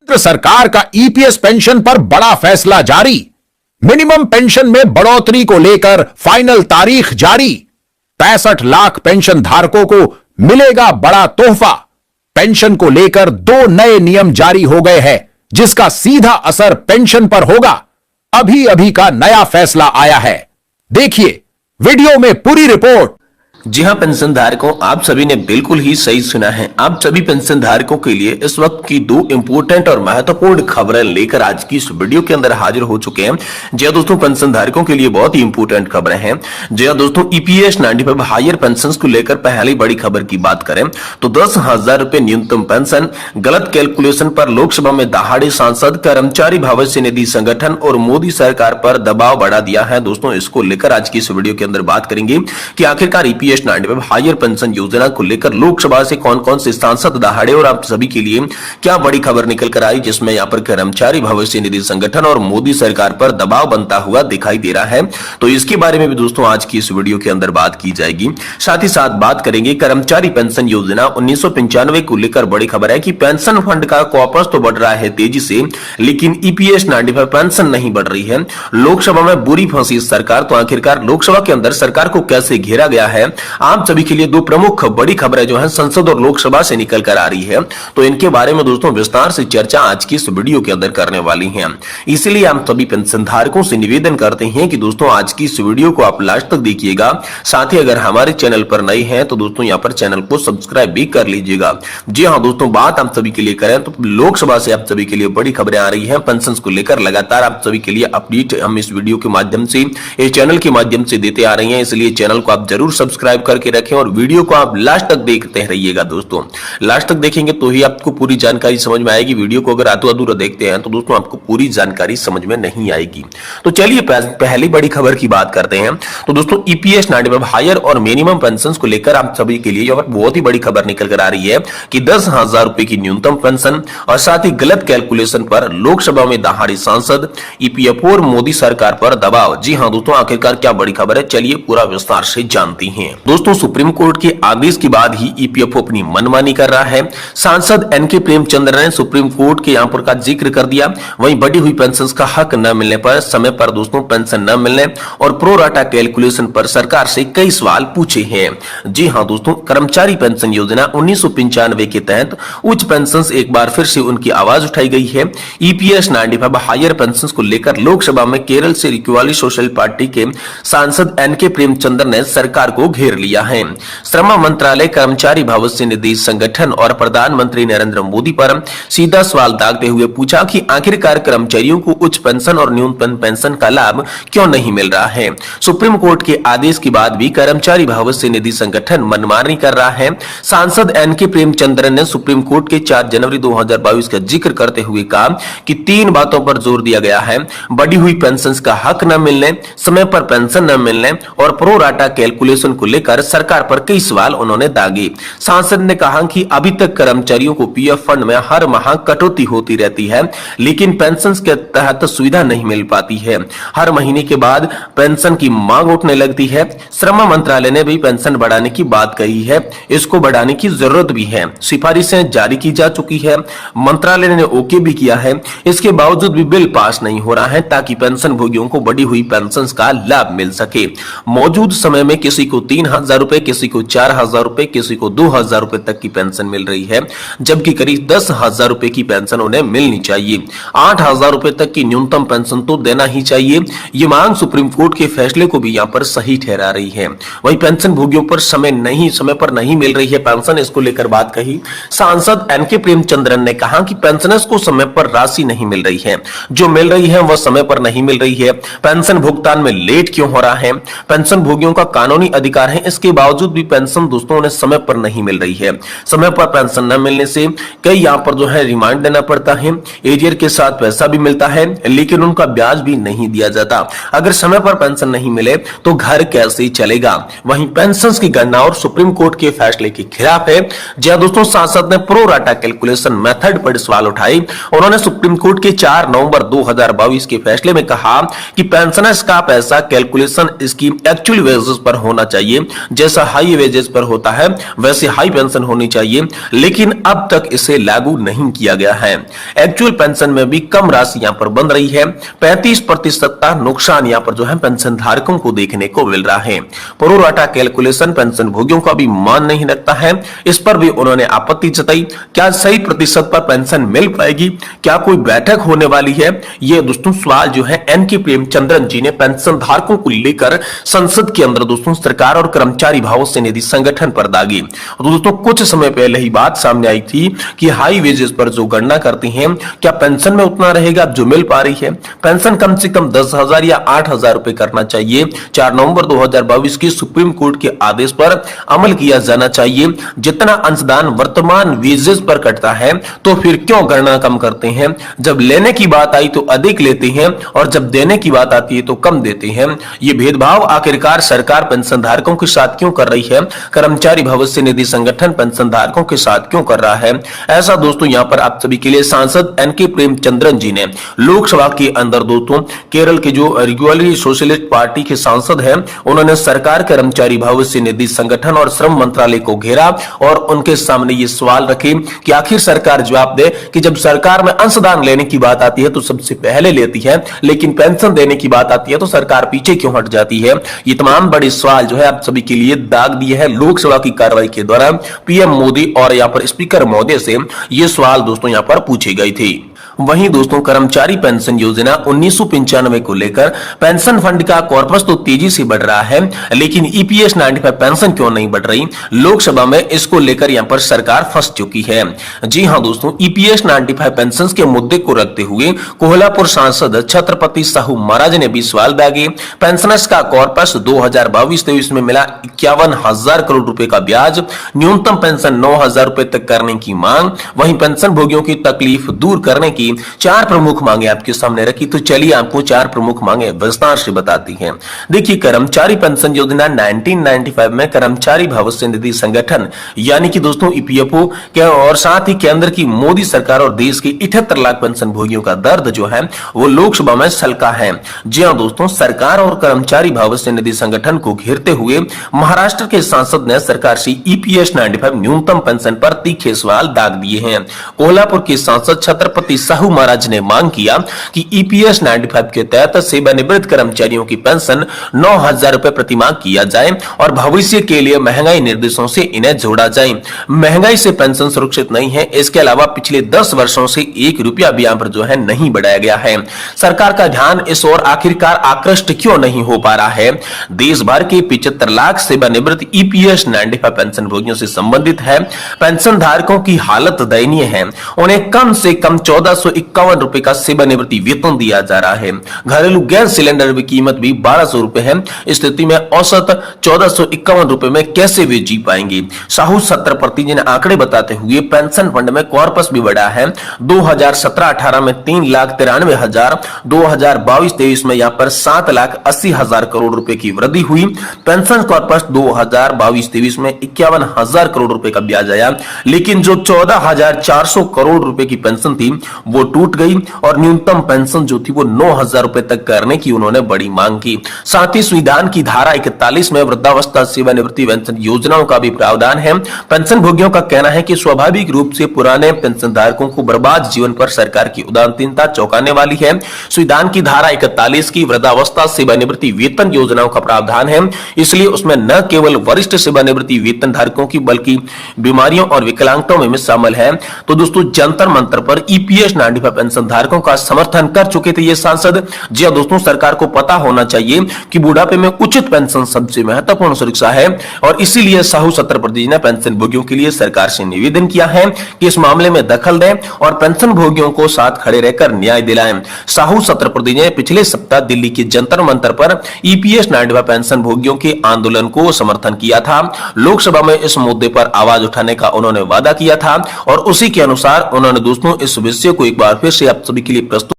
केंद्र सरकार का ईपीएस पेंशन पर बड़ा फैसला जारी। मिनिमम पेंशन में बढ़ोतरी को लेकर फाइनल तारीख जारी। 65 लाख पेंशन धारकों को मिलेगा बड़ा तोहफा। पेंशन को लेकर 2 नए नियम जारी हो गए हैं, जिसका सीधा असर पेंशन पर होगा। अभी अभी का नया फैसला आया है, देखिए वीडियो में पूरी रिपोर्ट। जी हां पेंशन धारकों, आप सभी ने बिल्कुल ही सही सुना है। आप सभी पेंशन धारकों के लिए इस वक्त की 2 इंपोर्टेंट और महत्वपूर्ण खबरें लेकर आज की इस वीडियो के अंदर हाजिर हो चुके हैं। जी हां दोस्तों, पेंशन धारकों के लिए बहुत ही इंपोर्टेंट खबरें हैं। जी हां दोस्तों, ईपीएस 95 हायर पेंशन को लेकर पहली बड़ी खबर की बात करें तो 10,000 रुपए न्यूनतम पेंशन, गलत कैलकुलेशन पर लोकसभा में दहाड़े सांसद, कर्मचारी भविष्य निधि संगठन और मोदी सरकार पर दबाव बढ़ा दिया है। दोस्तों, इसको लेकर आज की इस वीडियो के अंदर बात करेंगे कि आखिरकार ईपीएस 95 हायर पेंशन योजना को लेकर लोकसभा से कौन कौन से सांसद दहाड़े और आप सभी के लिए क्या बड़ी खबर निकल कर आई, जिसमें यहां पर कर्मचारी भविष्य निधि संगठन और मोदी सरकार पर दबाव बनता हुआ दिखाई दे रहा है। तो इसके बारे में भी दोस्तों आज की इस वीडियो के अंदर बात की जाएगी। साथ ही साथ बात करेंगे कर्मचारी पेंशन योजना 1995 को लेकर बड़ी खबर है कि पेंशन फंड का कॉर्पस तो बढ़ रहा है तेजी से, लेकिन ईपीएस 95 पेंशन नहीं बढ़ रही है। लोकसभा में बुरी फंसी सरकार। तो आखिरकार लोकसभा के अंदर सरकार को कैसे घेरा गया है, आप सभी के लिए 2 प्रमुख बड़ी खबरें जो है संसद और लोकसभा से निकल कर आ रही है। तो इनके बारे में दोस्तों विस्तार से चर्चा आज की इस वीडियो के अंदर करने वाली हैं। इसलिए हम सभी पेंशन धारकों से निवेदन करते हैं कि दोस्तों आज की इस वीडियो को आप लास्ट तक देखिएगा। साथ ही अगर हमारे चैनल पर नए हैं तो दोस्तों यहाँ पर चैनल को सब्सक्राइब भी कर लीजिएगा। जी हाँ दोस्तों, बात हम सभी के लिए करें तो लोकसभा से आप सभी के लिए बड़ी खबरें आ रही है पेंशन को लेकर। लगातार आप सभी के लिए अपडेट हम इस वीडियो के माध्यम से, इस चैनल के माध्यम से देते आ रहे हैं। इसलिए चैनल को आप जरूर सब्सक्राइब करके रखें और वीडियो को आप लास्ट तक देखते रहिएगा। दोस्तों लास्ट तक देखेंगे तो ही आपको पूरी जानकारी समझ में आएगी। वीडियो को अगर आधो अधूरा देखते हैं तो दोस्तों आपको पूरी जानकारी समझ में नहीं आएगी। तो चलिए पहली बड़ी खबर की बात करते हैं। तो दोस्तों ईपीएस 95 हायर और मिनिमम पेंशन को लेकर आप सभी के लिए बहुत ही बड़ी खबर निकल कर आ रही है कि 10,000 रुपए की न्यूनतम पेंशन और साथ ही गलत कैलकुलेशन पर लोकसभा में दहाड़े सांसद, ईपीएफओ और मोदी सरकार पर दबाव। जी हाँ दोस्तों, आखिरकार क्या बड़ी खबर है, चलिए पूरा विस्तार से जानते हैं। दोस्तों सुप्रीम कोर्ट के आदेश के बाद ही ईपीएफओ अपनी मनमानी कर रहा है। सांसद एनके प्रेमचंद्र ने सुप्रीम कोर्ट के यहां पर का जिक्र कर दिया। वहीं बढ़ी हुई पेंशन का हक न मिलने पर, समय पर दोस्तों पेंशन न मिलने और प्रो राटा कैलकुलेशन पर सरकार से कई सवाल पूछे हैं। जी हां दोस्तों, कर्मचारी पेंशन योजना 1995 के तहत उच्च पेंशन एक बार फिर से उनकी आवाज उठाई गई है। ईपीएस 95 हायर पेंशन को लेकर लोकसभा में केरल से इक्वालिटी सोशल पार्टी के सांसद एनके प्रेमचंद्र ने सरकार को घेर लिया है। श्रम मंत्रालय, कर्मचारी भविष्य निधि संगठन और प्रधानमंत्री नरेंद्र मोदी पर सीधा सवाल दागते हुए पूछा कि आखिरकार कर्मचारियों को उच्च पेंशन और न्यूनतम पेंशन का लाभ क्यों नहीं मिल रहा है। सुप्रीम कोर्ट के आदेश के बाद भी कर्मचारी भविष्य निधि संगठन मनमानी कर रहा है। सांसद एनके प्रेमचंद्र ने सुप्रीम कोर्ट के 4 जनवरी 2022 का जिक्र करते हुए कहा कि 3 बातों पर जोर दिया गया है: बढ़ी हुई पेंशन का हक न मिलने, समय पर पेंशन न मिलने और प्रो राटा कैलकुलेशन को लेकर सरकार पर कई सवाल उन्होंने दागे। सांसद ने कहा कि अभी तक कर्मचारियों को पीएफ फंड में हर माह कटौती होती रहती है, लेकिन पेंशन के तहत सुविधा नहीं मिल पाती है। हर महीने के बाद पेंशन की मांग उठने लगती है। श्रम मंत्रालय ने भी पेंशन बढ़ाने की बात कही है, इसको बढ़ाने की जरूरत भी है। सिफारिशें जारी की जा चुकी है, मंत्रालय ने ओके भी किया है। इसके बावजूद भी बिल पास नहीं हो रहा है ताकि पेंशन भोगियों को बढ़ी हुई पेंशन का लाभ मिल सके। मौजूद समय में किसी को 3,000 रुपए, किसी को 4,000 रुपए, किसी को 2,000 रुपए तक की पेंशन मिल रही है, जबकि करीब 10,000 रुपए की पेंशन उन्हें मिलनी चाहिए। 8,000 रुपए तक की न्यूनतम पेंशन तो देना ही चाहिए। ये मांग सुप्रीम कोर्ट के फैसले को भी यहाँ पर सही ठहरा रही है। वहीं पेंशन भोगियों पर समय पर नहीं मिल रही है पेंशन, इसको लेकर बात कही। सांसद एनके प्रेमचंद्रन ने कहा कि पेंशनर्स को समय पर राशि नहीं मिल रही है, जो मिल रही है वह समय पर नहीं मिल रही है। पेंशन भुगतान में लेट क्यों हो रहा है? पेंशन भोगियों का कानूनी अधिकार है, इसके बावजूद भी पेंशन दोस्तों ने समय पर नहीं मिल रही है। समय पर पेंशन न मिलने से कई यहाँ पर जो है रिमांड देना पड़ता है। एरियर के साथ पैसा भी मिलता है, लेकिन उनका ब्याज भी नहीं दिया जाता। अगर समय पर पेंशन नहीं मिले तो घर कैसे चलेगा? वहीं पेंशन की गणना और सुप्रीम कोर्ट के फैसले के खिलाफ है। जहां दोस्तों सांसद ने प्रो राटा कैलकुलेशन मेथड पर सवाल उठाए। उन्होंने सुप्रीम कोर्ट के 4 नवंबर 2022 के फैसले में कहा कि पेंशनर्स का पैसा कैलकुलेशन इसकी एक्चुअल वेजेस पर होना चाहिए, जैसा हाई वेजेस पर होता है वैसे हाई पेंशन होनी चाहिए, लेकिन अब तक इसे लागू नहीं किया गया है। एक्चुअल पेंशन में भी कम राशि यहां पर बन रही है। 35% का नुकसान यहां पर जो है पेंशन धारकों को देखने को मिल रहा है। प्रोराटा कैलकुलेशन पेंशन भोगियों का भी मान नहीं रखता है। इस पर भी उन्होंने आपत्ति जताई। क्या सही प्रतिशत पर पेंशन मिल पाएगी? क्या कोई बैठक होने वाली है? ये दोस्तों सवाल जो है एनके प्रेमचंद्रन जी ने पेंशन धारकों को लेकर संसद के अंदर दोस्तों सरकार और कर्मचारी भविष्य निधि संगठन पर दागी। दोस्तों कुछ समय पहले ही बात सामने आई थी कि हाई वेजेस पर जो गणना करती हैं, क्या पेंशन में उतना रहेगा जो मिल पा रही है? पेंशन कम से कम 10,000 या 8,000 रुपए करना चाहिए। 4 नवंबर 2022 के सुप्रीम कोर्ट के आदेश पर अमल किया जाना चाहिए। जितना अंशदान वर्तमान वेजेस पर कटता है तो फिर क्यों गणना कम करते हैं? जब लेने की बात आई तो अधिक लेते हैं और जब देने की बात आती है तो कम देते हैं। ये भेदभाव आखिरकार सरकार पेंशन धारकों के साथ क्यों कर रही है? कर्मचारी भविष्य निधि संगठन पेंशन धारकों के साथ क्यों कर रहा है? ऐसा दोस्तों यहां पर आप सभी के लिए सांसद एनके प्रेमचंद्रन जी ने लोकसभा के अंदर दोस्तों केरल के जो रेगुलरी सोशलिस्ट पार्टी के सांसद हैं, उन्होंने सरकार, कर्मचारी भविष्य निधि संगठन और श्रम मंत्रालय को घेरा और उनके सामने ये सवाल रखे कि आखिर सरकार जवाब दे कि जब सरकार में अंशदान लेने की बात आती है तो सबसे पहले लेती है, लेकिन पेंशन देने की बात आती है तो सरकार पीछे क्यों हट जाती है? ये तमाम बड़े सवाल जो है आप सभी के लिए दाग दिए हैं लोकसभा की कार्रवाई के दौरान पीएम मोदी और यहां पर स्पीकर महोदय से ये सवाल दोस्तों यहां पर पूछे गए थे। वहीं दोस्तों कर्मचारी पेंशन योजना 1995 को लेकर पेंशन फंड का कॉर्पस तो तेजी से बढ़ रहा है, लेकिन ईपीएस 95 पेंशन क्यों नहीं बढ़ रही? लोकसभा में इसको लेकर यहां पर सरकार फंस चुकी है। जी हां दोस्तों, ईपीएस 95 पेंशन के मुद्दे को रखते हुए कोल्हापुर सांसद छत्रपति साहू महाराज ने भी सवाल दागे। पेंशनर्स का कॉर्पस 2022-23 में मिला 51,000 करोड़ रुपए का ब्याज, न्यूनतम पेंशन 9,000 रुपए तक करने की मांग। वहीं पेंशन भोगियों की तकलीफ दूर करने की 4 प्रमुख मांगे आपके सामने रखी। तो चलिए आपको 4 प्रमुख मांगे विस्तार से बताती हैं। देखिए, कर्मचारी पेंशन योजना 1995 में कर्मचारी भविष्य निधि संगठन यानी कि दोस्तों ईपीएफओ के और साथ ही केंद्र की मोदी सरकार और देश की 78 लाख पेंशन भोगियों का दर्द जो है वो लोकसभा में सलका है। जी हां दोस्तों, सरकार और कर्मचारी भविष्य निधि संगठन को घेरते हुए महाराष्ट्र के सांसद ने सरकार से ईपीएस 95 न्यूनतम पेंशन पर तीखे सवाल दाग दिए हैं। कोल्हापुर के सांसद छत्रपति साहू महाराज ने मांग किया कि ईपीएस 95 के तहत सेवानिवृत्त कर्मचारियों की पेंशन 9,000 रुपए प्रति माह किया जाए और भविष्य के लिए महंगाई निर्देशों से इन्हें जोड़ा जाए। महंगाई से पेंशन सुरक्षित नहीं है। इसके अलावा पिछले 10 वर्षों से 1 रुपया भी यहां पर जो है नहीं बढ़ाया गया है। सरकार का ध्यान इस ओर आखिरकार आकृष्ट क्यों नहीं हो पा रहा है? देश भर के 75 लाख सेवानिवृत्त ईपीएस 95 पेंशन भोगियों से संबंधित है। पेंशन धारकों की हालत दयनीय है। उन्हें कम से कम 1451 रुपए का सेवानिवृत्ति वेतन दिया जा रहा है। घरेलू गैस सिलेंडर की कीमत भी 1200 रुपए है। स्थिति में औसत 1451 रुपए में कैसे वे जी पाएंगे? साहू छत्रपति जी ने आंकड़े बताते हुए पेंशन फंड में कॉर्पस भी बढ़ा है। 2017-18 में 3,93,000, 2022-23 में यहां पर 7,80,000 करोड़ रुपए की वृद्धि हुई। पेंशन कॉर्पस 2022-23 में 51,000 करोड़ रुपए का ब्याज आया, लेकिन जो 14,400 करोड़ रुपए की पेंशन थी वो टूट गई और न्यूनतम पेंशन जो थी वो 9,000 रुपए तक करने की उन्होंने बड़ी मांग की। साथ ही संविधान की धारा 41 में वृद्धावस्था सेवानिवृत्ति पेंशन योजनाओं का भी प्रावधान है। पेंशन भोगियों का कहना है कि स्वाभाविक रूप से पुराने पेंशन धारकों को बर्बाद जीवन पर सरकार की उदासीनता चौंकाने वाली है। संविधान की धारा 41 की वृद्धावस्था सेवानिवृत्ति वेतन योजनाओं का प्रावधान है, इसलिए उसमें न केवल वरिष्ठ सेवानिवृत्ति वेतन धारकों की बल्कि बीमारियों और विकलांगताओं में शामिल है। तो दोस्तों जंतर मंतर पर ईपीएस 95 पेंशन धारकों का समर्थन कर चुके थे ये सांसद। जी हां दोस्तों, सरकार को पता होना चाहिए कि बुढ़ापे में उचित पेंशन सबसे महत्वपूर्ण सुरक्षा है और इसीलिए साहू छत्रपति जी ने पेंशन भोगियों के लिए सरकार से निवेदन किया है कि इस मामले में दखल दें और पेंशन भोगियों को साथ खड़े रहकर न्याय दिलाएं। साहू छत्रपति ने पिछले सप्ताह दिल्ली के जंतर मंतर पर ईपीएस 95 पेंशन भोगियों के आंदोलन को समर्थन किया था। लोकसभा में इस मुद्दे पर आवाज उठाने का उन्होंने वादा किया था और उसी के अनुसार उन्होंने दोस्तों इस विषय को एक बार फिर से आप सभी के लिए प्रस्तुत